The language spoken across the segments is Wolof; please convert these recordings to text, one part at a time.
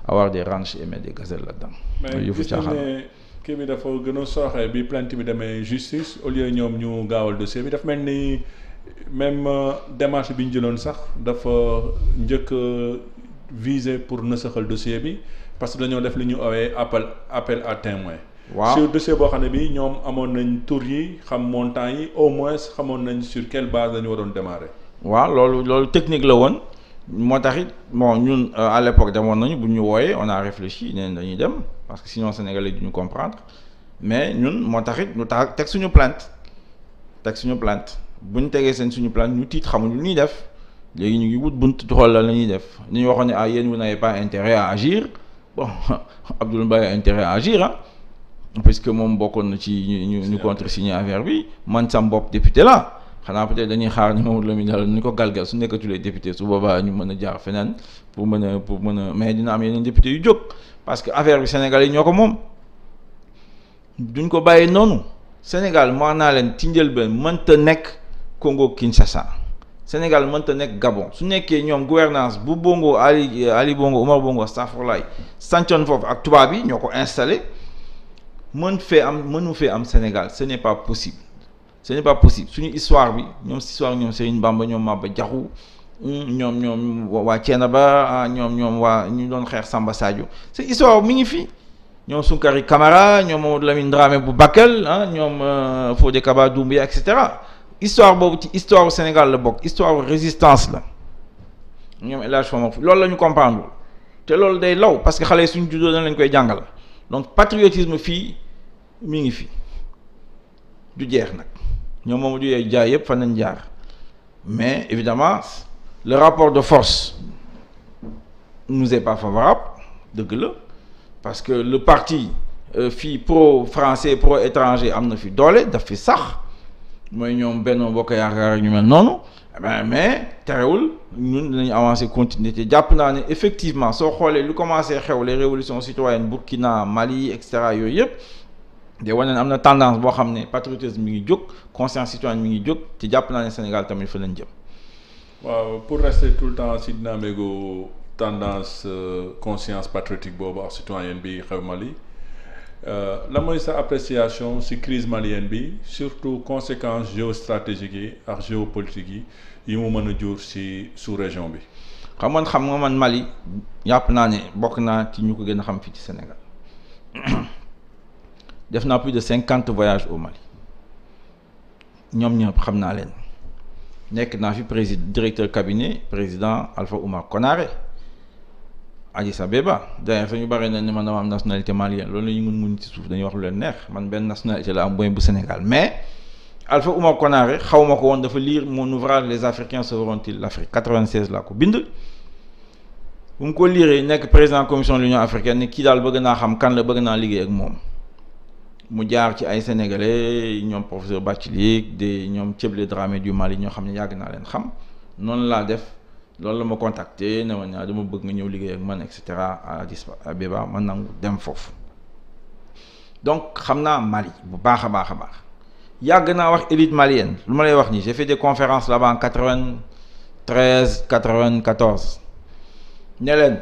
avoir des ranchs et mettre des gazelles là-dedans. mais gis nañ ne kii bi dafa gën a sooxee bi plainte bi demee justice au lieu ñoom ñu gaawal dossier bi dafa mel ni même démarche bi ñu jëloon sax dafa njëkk viser pour nësaxal dossier bi parce que dañoo def li ñu owee appel à témoin. waaw sur dossier boo xam ne bi ñoom amoon nañ tur yi xam montant yi au moins xamoon nañ sur quelle base la ñu waroon démarrer. waaw loolu technique la woon moo tax it bon ñun à l'époque demoon nañu bu ñu wooyee on a réfléchi neen dañuy dem parce que sinon Sénégalais duñu comprendre mais ñun moo tax it ñu teg suñu plainte bu ñu tegee suñu plainte ñu tiit xamuñu lu ñuy def léegi ñu ngi wut bunt xool la ñuy def ni ñu waxoon ne yéen vous n'avez pas intérêt à agir bon Abdoul Mbaye a intérêt à agir puisque moom bokkoon na ci ñu contresigné affaire bi man sam bopp député la xanaa peut-être dañuy xaar ni Mamadou Lamine Diallo ni ko galgal su nekkatulee député su boobaa ñu mën a jaar feneen pour mën a mais dina am yeneen député yu jóg parce que affaire bi Sénégal yi ñoo ko moom duñ ko bàyyee noonu Sénégal moo naa leen ci njëlbeen mënta nekk Congo Kinshasa Sénégal mënta nekk Gabon su nekkee ñoom gouvernance bu Bongo Ali Bongo Omar Bongo astafurlaay sancoon foofu ak tubaab yi ñoo ko installé mënu fee am Sénégal ce n'est pas possible suñu histoire bi ñoom Serigne Bamba ñoom Maba Diakhou ñoom waa Thiénaba ñoom waa ñu doon xeex Samba Sadio c'est histoire mi ngi fi ñoom Soukari Camara ñoom Mamadou Lamine Dramé bu Bakel ñoom Fodé Kaba Doumbouya et cetera histoire boobu ci histoire du Sénégal la bokk histoire résistance la ñoom El Hadj Fama loolu la ñu comprendre te loolu day law parce que xale yi suñu juddoo dañ lañ koy jàngal donc patriotisme fii mi ngi fi du jeex nag ñoom Mamadou yooyu jaay yëpp fan nañ jaar mais évidemment le rapport de force nous est pas favorable dëgg la parce que le parti fii pro français pro étranger am na fi doole daf fi sax mooy ñoom Benno Bokk Yaakaar ak ñu mel noonu mais terewul ñun dinañu avancer continuer te jàpp naa ne effectivement soo xoolee lu commencé xew les révolutions citoyennes Burkina Mali et cetera yooyu yëpp de wane ne am na tendance boo xam ne patriotisme mi ngi jóg conscience citoyenne mi ngi jóg te jàpp naa ne Sénégal tamit fa lañ jëm. waaw pour rester tout le temps si dynamique tendance conscience patriotique boobu ak citoyenne bi xew Mali la mooy sa appréciation si crise malienne bi surtout conséquences géostratégiques yi ak géopolitique yi mu mën a jur si sous-région bi. xam nga man Mali jàpp naa ne bokk naa ci ñu ko gën a xam fii ci Sénégal def naa plus de 50 voyages au Mali ñoom ñëpp xam naa leen nekk naa fi directeur cabinet président Alpha Oumar Konaré Addis Abeba d'ailleurs ñu bari na ne man dama am nationalité malienne loolu la ñu mun ci suuf dañuy wax lu leen neex man benn nationalité la am mooy bu Sénégal mais Alpha Oumar Konaré xaw ma ko woon dafa lire mon ouvrage les Africains sauveront-ils l'Afrique 96 laa ko bind bu mu ko liiree nekk président commission de l'Union africaine ne kii daal bëgg naa xam kan la bëgg naa liggéey ak moom mu jaar ci ay sénégalais ñoom professeur Bathily de ñoom Thieblé Dramé du Mali ñoo xam ne yàgg naa leen xam noonu laa def loolu la ma contacté ne ma naa dama bëgg nga ñëw liggéey ak man et cetera à Addis Abeba man nangu dem foofu donc xam naa Mali bu baax a baax yàgg naa wax élite malienne lu ma lay wax nii j'ai fait des conférences là-bas en 93 94 ne leen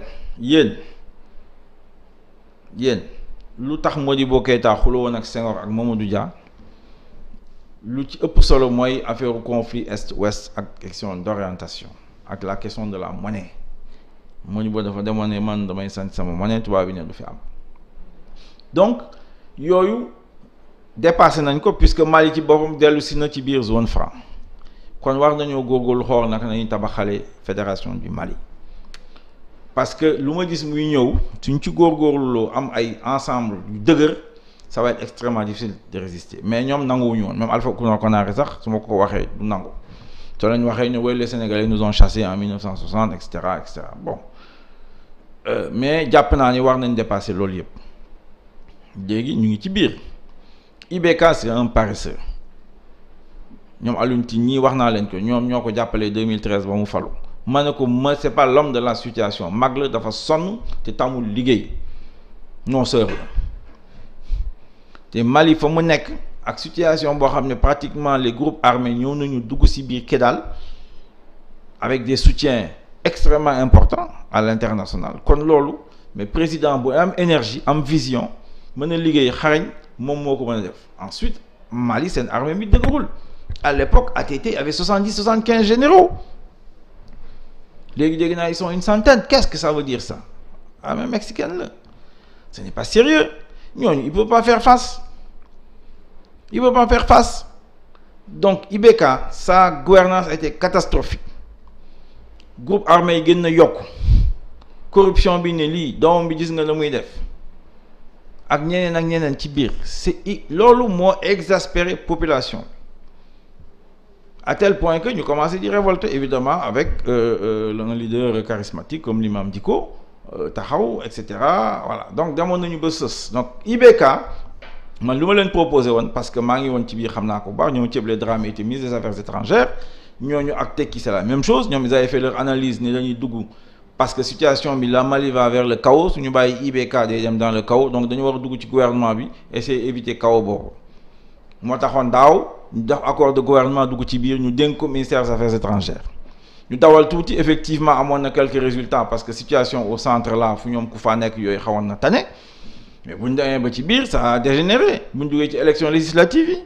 yéen lu tax Modibo Keïta xuloo woon ak Senghor ak Mamadou Dia lu ci ëpp solo mooy affaire conflit est-ouest ak question d'orientation ak la question de la monnaie Modibo dafa demoon ne man damay sant sama monnaie tubaab bi ne du fi am donc yooyu dépassé nañ ko puisque Mali ci boppam dellu si na ci biir zone franc kon war nañoo góorgóorlu xool naka nañu tabaxale fédération du Mali parce que lu ma gis muy ñëw suñ ci góorgóorluloo am ay ensemble yu dëgër ça va être extrêmement difficile de résister mais ñoom nanguwuñu woon même Alpha Konaré sax su ma ko waxee du nangu soo lañ waxee ne les Sénégalais nous ont chassés en 1960 et cetera bon mais jàpp naa ni war nañ dépasser loolu yëpp léegi ñu ngi ci biir IBK c'est un paresseux ñoom Alioune Tine ñii wax naa leen ko ñoom ñoo ko jàppalee 2013 ba mu falu ma ne ko c'est pas l'homme de la situation mag la dafa sonn te tamul liggéey non seur la te Mali fa mu nekk ak situation boo xam ne pratiquement les groupes armés ñëw nañu dugg ci biir Kidal avec des soutiens extrêmement importants à l'international kon loolu mais président bu am énergie am vision mën a liggéey xarañ moom moo ko mën a def. Ensuite Mali seen armée bi dëgërul à l'époque ATT avait 70-75 généraux léegi dégg naa ils sont une centaine. Qu'est-ce que ça veut dire ça? Armée mexicaine la, ce n'est pas sérieux. ñooñu il peut pas faire face, il peut pas faire face. Donc IBK sa gouvernance a été catastrophique. Groupe armé yi gën na yokk, corruption bi ne lii doomam bi gis nga la muy def ak ñeneen ci biir. C'est loolu moo exaspéré population à tel point que ñu commencé di révolter évidemment avec un leader charismatique comme l'imam Dicko taxaw et cetera. Voilà, donc demoon nañu ba sës. Donc IBK man lu ma leen proposé woon parce que maa ngi woon ci biir xam naa ko bu baax ñoom Thieublé Dramé était ministre des affaires étrangères ñooñu ak Tekki c'est la même chose. Ñoom ils avaient fait leur analyse ni dañuy dugg parce que situation bi la Mali va vers le chaos, suñu bàyyi IBK day dem dans le chaos, donc dañu war a dugg ci gouvernement bi essayer éviter chaos boobu. Moo taxoon daaw ñu def accord de gouvernement dugg ci biir ñu dénk ko ministère des affaires étrangères. Ñu dawal tuuti effectivement amoon na quelques résultats parce que situation au centre là fu ñoom ku fa nekk yooyu xawoon na tane, mais bu ñu demee ba ci biir ça a dégénéré. Bu ñu duggee ci élection législative yi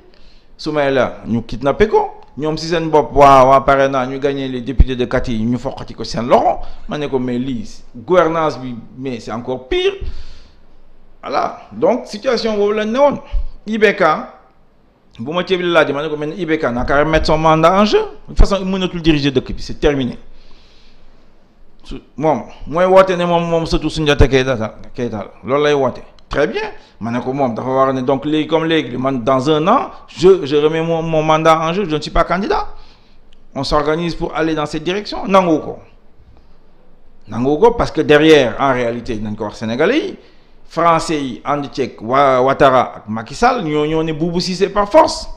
Soumaïla ñu kidnappé ko, ñoom si seen bopp waa parrainage ñu gagné les députés de Kati ñu foqati ko seen loxo. Ma ne ko mais lii gouvernance bi mais c'est encore pire. Voilà, donc situation boobu lañ ne woon. IBK bu ma ceeb li laaj ma ne ko mais IBK n'a qu'à remettre son mandat en jeu. De toute façon mënatul diriger dëkk bi, c'est terminé. moom mooy woote ne moom surtout Soundiata Keita loolu lay woote. Très bien, ma ne ko moom dafa war a ne donc léegi comme léegi man dans un an je remets mon mandat en jeu, je ne suis pas candidat. On s'organise pour aller dans cette direction. nangu ko parce que derrière en réalité nañ ko wax sénégalais yi français yi ànd ceeg Ouattara ak Macky Sall ñoo ne Boubou Cissé par force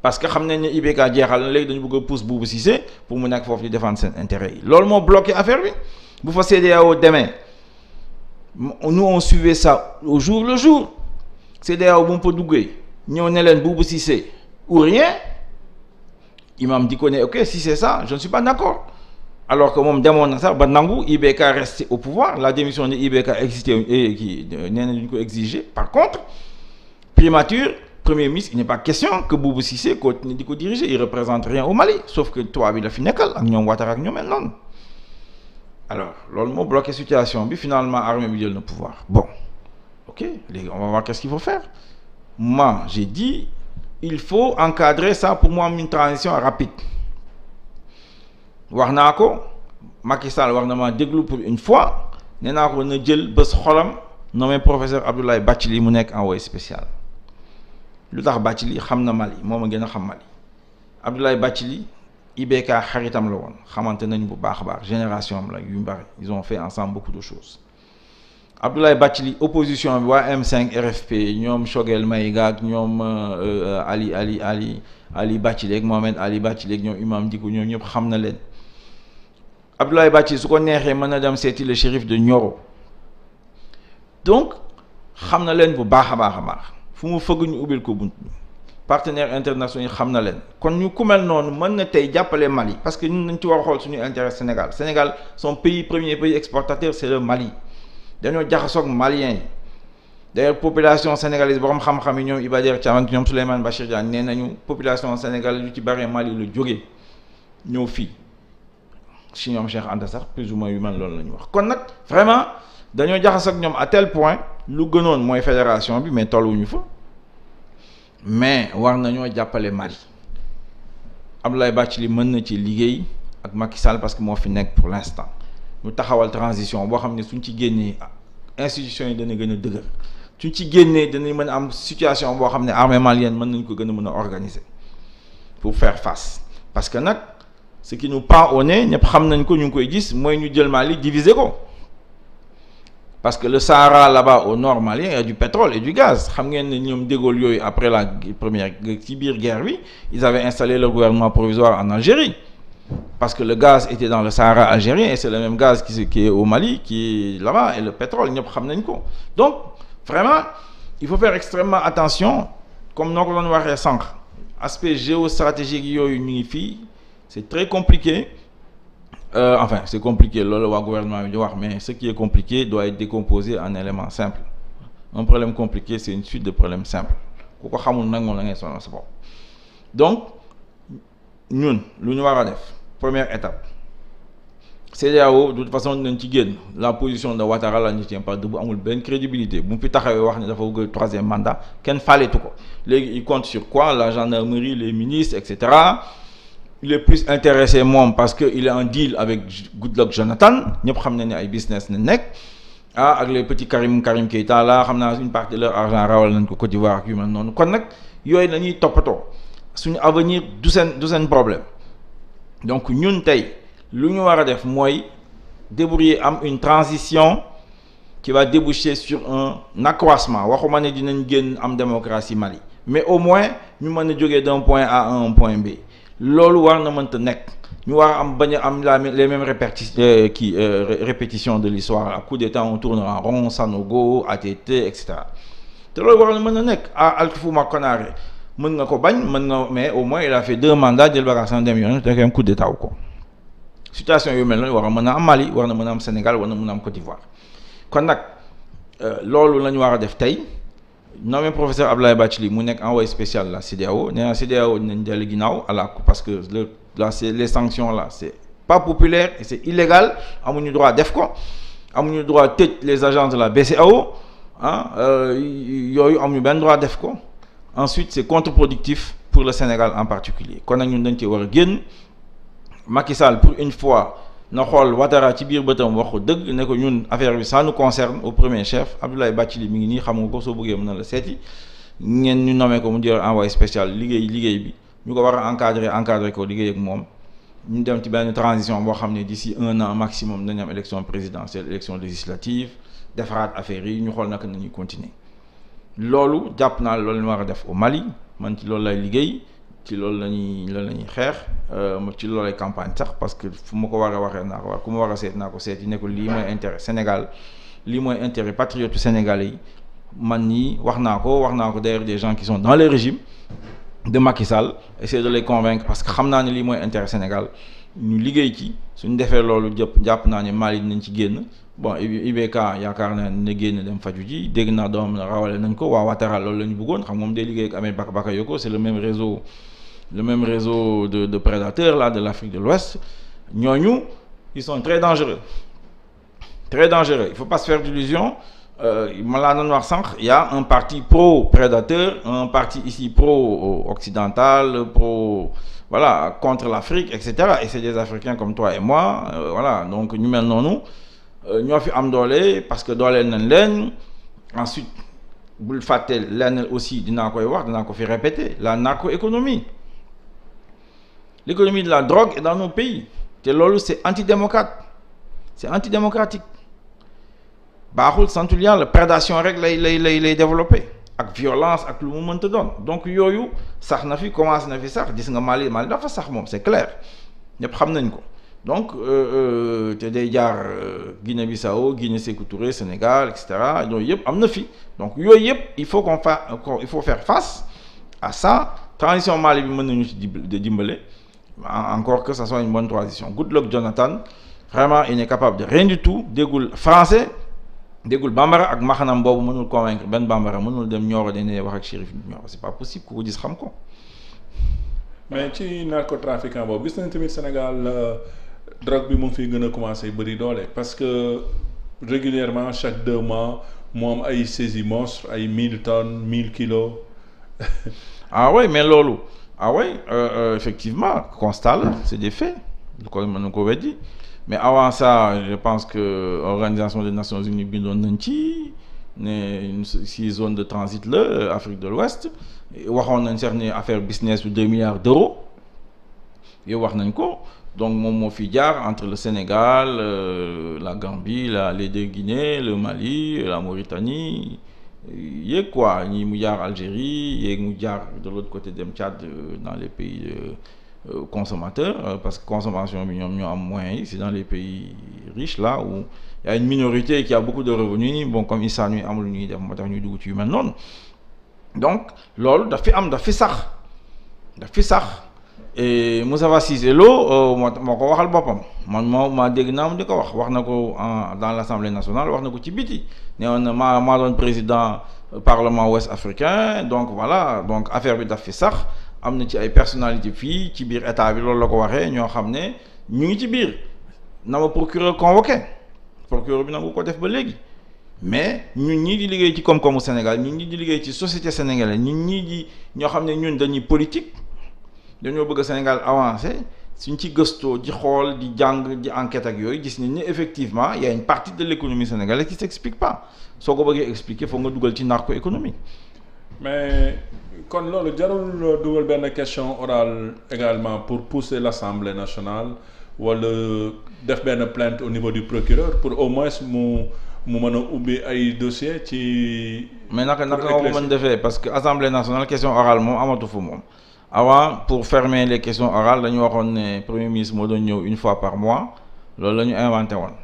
parce que xam nañ ne IBK jeexal na léegi dañu bëgg a pousse Boubou Cissé pour mu nekk foofu di défendre seen intérêt yi. Loolu moo bloqué affaire bi. Bu fa CEDEAO demee nous on suivait ça au jour le jour. CEDEAO bu mu fa duggee ñëw ne leen Boubou Cissé ou rien. Imam Dicko ne ok si c'est ça je ne suis pas d'accord. Alors que moom demoon na sax ba nangu IBK resté au pouvoir, la démission de IBK existait kii nee na duñ ko exiger. Par contre primature premier ministre, il n'est pas question que Boubou Cissé continue di ko diriger, il représente rien au Mali sauf que tubaab bi la fi nekkal ak ñoom Ouattara ak ñoom mel noonu. Alors loolu moo bloqué situation bi, finalement armée bi jël na pouvoir. Bon ok léegi on va voir qu'est-ce qu'il faut faire. Moi j'ai dit il faut encadrer ça pour moi une transition rapide. Wax naa ko Macky Sall war na ma déglu pour une fois, nee naa ko na jël bés xolam nommé professeur Abdoulaye Bathily mu nekk envoyé spécial. Lu tax Bathily xam na Mali moom a gën a xam Mali. Abdoulaye Bathily IBK xaritam la woon, xamante nañ bu baax a baax, génération am la yu bari, ils ont fait ensemble beaucoup de choses. Abdoulaye Bathily opposition bi waa M5 RFP ñoom Choguel Maïga ak ñoom Ali Bathily ak Mohamed Ali Bathily ak ñoom Imam Dicko ñoom ñëpp xam na leen. Abdoulaye Bathily su ko neexee mën na dem seeti le shérif de Nioro, donc xam na leen bu baax a baax a baax, fu mu fëgg ñu ubbil ko bunt bi. Partenaires internationaux yi xam na leen, kon ñu ku mel noonu mën na tey jàppale Mali parce que ñun nañ ci war a xool suñu intérêt Sénégal. Sénégal son premier pays exportateur c'est le Mali. Dañoo jaxasoog Maliens yi. D'ailleurs population sénégalaise borom xam-xam yi ñoom Iba Der Thiam ak ñoom Souleymane Bachir Diagne nee nañu population sénégalaise yu ci bari Mali la jógee ñëw fii si ñoom Cheikh Anta sax plus ou moins yu mel loolu la ñu wax. Kon nag vraiment dañoo jaxasoog ñoom à tel point lu gënoon mooy fédération bi mais tolluwuñu fa. Mais war nañoo jàppale Mali. Abdoulaye Bathily mën na ci liggéey ak Macky Sall parce que moo fi nekk pour l'instant. ñu taxawal transition boo xam ne suñ ci génnee institution yi dana gën a dëgër, suñ ci génnee danañ mën a am situation boo xam ne armée malienne mën nañ ko gën a mën a organiser pour faire face. Parce que nag ce qui nous pend au nez ñëpp xam nañ ko, ñu ngi koy gis, mooy ñu jël Mali diviser ko. Parce que le Sahara là-bas au nord malien, il y a du pétrole et du gaz. Xam ngeen ne ñoom De Gaulle yooyu après la première ci biir guerre bi ils avaient installé leur gouvernement provisoire en Algérie. Parce que le gaz était dans le Sahara algérien et c'est le même gaz qui est au Mali qui est là-bas, et le pétrole ñëpp xam nañ ko. Donc vraiment il faut faire extrêmement attention, comme noo ko doon waxee sànq, aspect géostratégique yooyu ñu ngi fii c'est très compliqué. Enfin c'est compliqué loolu waa gouvernement bi di wax, mais ce qui est compliqué doit être décomposé en éléments simples. Un problème compliqué c'est une suite de problèmes simples ku ko xamul nag moom la ngay sonal sa bopp. Donc ñun lu ñu war a def première étape, CEDEAO de toute façon dinañ ci génn. La position de Ouattara la ne tient pas debout, amul benn crédibilité bu mu fi taxawee wax ne dafa bëgg troisième mandat kenn faaletu ko. Léegi il compte sur quoi? La gendarmerie, les ministres, etc. Il est plus intéressé moom parce que il est en deal avec Goodluck Jonathan, ñëpp xam nañ ne ay business na nekk. Ak les petits Karim Keïta là xam naa une partie de leur argent rawal nañ ko Côte d'Ivoire ak yu mel noonu. Kon nag yooyu la ñuy toppatoo suñu avenir du seen problème. Donc ñun tey lu ñu war a def mooy débrouiller am une transition qui va déboucher sur un accroissement. Waxuma ne dinañ génn am démocratie Mali, mais au moins ñu mën a jógee d'un point A à un point B. Loolu war na mënta nekk. Ñu war a am bañ a am les mêmes répétitions de l'histoire. À coup d'état on tourne en rond, Sanogo, ATT, etc. te loolu war na mën a nekk. Alpha Fuma Konaré mën nga ko bañ mën nga, mais au moins il a fait 2 mandats jël bagaasam dem yoon te am coup d'état wu ko. Situation yu mel noonu war a mën a am Mali, war na mën a am Sénégal, war na mën a am Côte d'Ivoire. Kon nag loolu la ñu war a def tey. Nommé professeur Abdoulaye Bathily mu nekk envoyé spécial la CEDEAO, nee na CEDEAO dinañ dellu ginnaaw parce que les sanctions là c'est pas populaire et c'est illégal. Amuñu droit def ko, amuñu droit tëj les agences de la BCEAO yooyu amuñu benn droit def ko. Ensuite c'est contre-productif pour le Sénégal en particulier. Kon nag ñun dañ ci war a génn. Macky Sall pour une fois na xool Ouattara ci biir bëtam wax ko dëgg ne ko ñun affaire bi ça nous concerne au premier chef. Abdoulaye Bathily mi ngi nii xam nga ko, soo bëggee mën na la seeti ngeen ñu nommé ko mu jël envoyé spécial liggéey bi ñu ko war a encadrer ko liggéey ak moom. ñu dem ci benn transition boo xam ne d'ici 1 an maximum dañu am élection présidentielle, élection législative, defaraat affaire yi ñu xool naka nañuy continuer. Loolu jàpp naa loolu ñu war a def au Mali, man ci loolu lay liggéey. Ci loolu la ñuy xeex ci loolu lay campagne sax parce que fu ma ko war a waxee naa ko wax ku ma war a seet naa ko seet yi ne ko lii mooy intérêt Sénégal, lii mooy intérêt patriote sénégalais yi. Man ñii wax naa ko d'ailleurs des gens qui sont dans le régime de Macky Sall, essayer de les convaincre parce que xam naa ne lii mooy intérêt Sénégal ñu liggéey ci. Suñu defee loolu jàpp naa ne Mali nañ ci génn. Bon IBK yaakaar naa ne génn dem faju ji, dégg naa doom rawale nañ ko. Waa Ouattara loolu la ñu bëggoon xam moom day liggéey ak Ahmed Bakayoko, c'est le même réseau de prédateurs là de l'Afrique de l'Ouest. Ñooñu ils sont très dangereux, il faut pas se faire d'illusions. Ma laa doon wax sànq, il y a un parti pro-prédateur, un parti ici pro-occidental, voilà, contre l'Afrique, etc. Et c'est des Africains comme toi et moi, voilà. Donc ñu mel noonu ñoo fi am doole parce que dooleel nañ leen. Ensuite bul fàtte lenn aussi dinaa ko fi répéter, la narcoéconomie. L'économie de la drogue est dans nos pays te loolu c'est antidémocratique. Baaxul santul yàlla, prédation rek lay développer ak violence ak lu mu mënta doon. Donc yooyu sax na fi, commencé na fi sax, gis nga Mali dafa sax moom, c'est clair, ñëpp xam nañ ko. Donc te day jaar Guinée-Bissau, Guinée Sékou Touré, Sénégal, etc. yooyu yëpp am na fi. Donc yooyu yëpp il faut faire face à ça. Transition Mali bi mën nañu ci dimbale, encore que ça soit une bonne transition. Goodluck Jonathan vraiment il n'est capable de rien du tout, déggul français, déggul bambara ak maxanam boobu mënul convaincre benn bambara, mënul dem Nioro dene wax ak Chérif Nioro, c'est pas possible ku ko gis xam ko. Mais ci narcotrafiquant boobu gis nañ tamit Sénégal drogue bi mu fi gën a commencé bëri doole parce que régulièrement chaque 2 mois mu am ay saisies monstres, ay 1000 tonnes 1000 kilos. Oui, mais loolu effectivement constat la, c'est des faits du ko mën na ko weddi. Mais avant ça je pense que Organisation des Nations Unies bindoon nañ ci ne si zone de transit la Afrique de l'Ouest, waxoon nañ sax ne affaire business bu 2 milliards d'euros yow wax nañ ko. Donc moom moo fi jaar entre le Sénégal, la Gambie, les 2 Guinées, le Mali, la Mauritanie, yéeg quoi, ñi mu jaar Algérie, yéeg mu jaar de l'autre côté dem Tchad, dans les pays consommateurs, parce que consommation bi ñoom ñoo am moyens yi, c'est dans les pays riches là où il y a une minorité qui a beaucoup de revenus, bon comme Issa ñuy amul ñuy def moo tax ñuy dugg ci yu mel noonu. Donc loolu daf fi sax et Moustapha Cissé Lo moo ko waxal boppam man maa dégg naa mu di ko wax na ko dans l'Assemblée nationale wax na ko ci biti ne woon na maa doon président parlement ouest africain donc voilà donc affaire bi daf fi sax am na ci ay personnalité fii ci biir état bi loolu la ko waxee ñoo xam ne ñu ngi ci biir na ma procureur convoqué procureur bi nangu ko def ba léegi mais ñun ñii di liggéey ci koom-koomu Sénégal ñun ñii di liggéey ci société sénégalaise ñun ñii di ñoo xam ne ñun dañuy politique dañoo bëgg Sénégal avancé suñ ci gëstoo di xool di jàng di enquête ak yooyu gis nañ ne effectivement y a une partie de l'économie sénégalaise qui s'explique pas soo ko bëggee expliquer foog nga dugal ci narco-économie. mais kon loolu jarul dugal benn question orale également pour pousser l'Assemblée nationale wala def benn plainte au niveau du procureur pour au moins mu mën a ubbi ay dossier ci. mais naka nga ko mën defee parce que Assemblée nationale question orale moom amatu fa moom. avant pour fermer les questions orales dañu waxoon ne premier ministre moo doon ñëw une fois par mois loolu la ñu inventé woon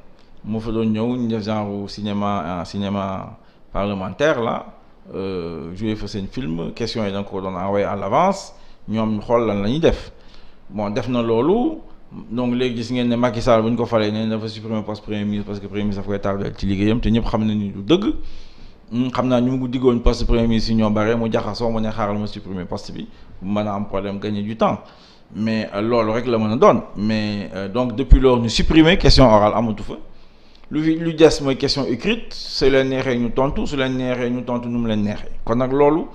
moo fa doon ñëw ñu def genre cinéma parlementaire là jouer fa seen film questions yi da nga ko doon envoyé à l'avance ñoom xool lan la ñuy def bon def na loolu donc léegi gis ngeen ne Macky Sall bu ñu ko falee ne dafa supprimer poste premier ministre parce que premier ministre daf koy tardé ci liggéeyam te ñëpp xam nañu du dëgg. xam naa ñu ngi diggoon poste premier ministre yi ñoo bare mu jaxasoo mu ne xaaral ma supprimer poste bi mën a am problème gagner du temps mais loolu rek la mën a doon mais donc depuis lors ñu supprimer question orale amatu fa lu des mooy question écrite su leen neexee ñu tontu su leen neexee ñu tontu nu mu leen neexee kon nag loolu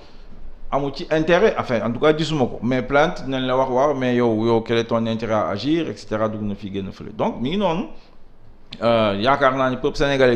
amu ci intérêt enfin en tout cas gisuma ko mais plainte dinañ la wax waaw mais yow quel est ton intérêt à agir et cetera dugg na fii génn fële donc mi ngi noonu yaakaar naa ni peuple sénégalais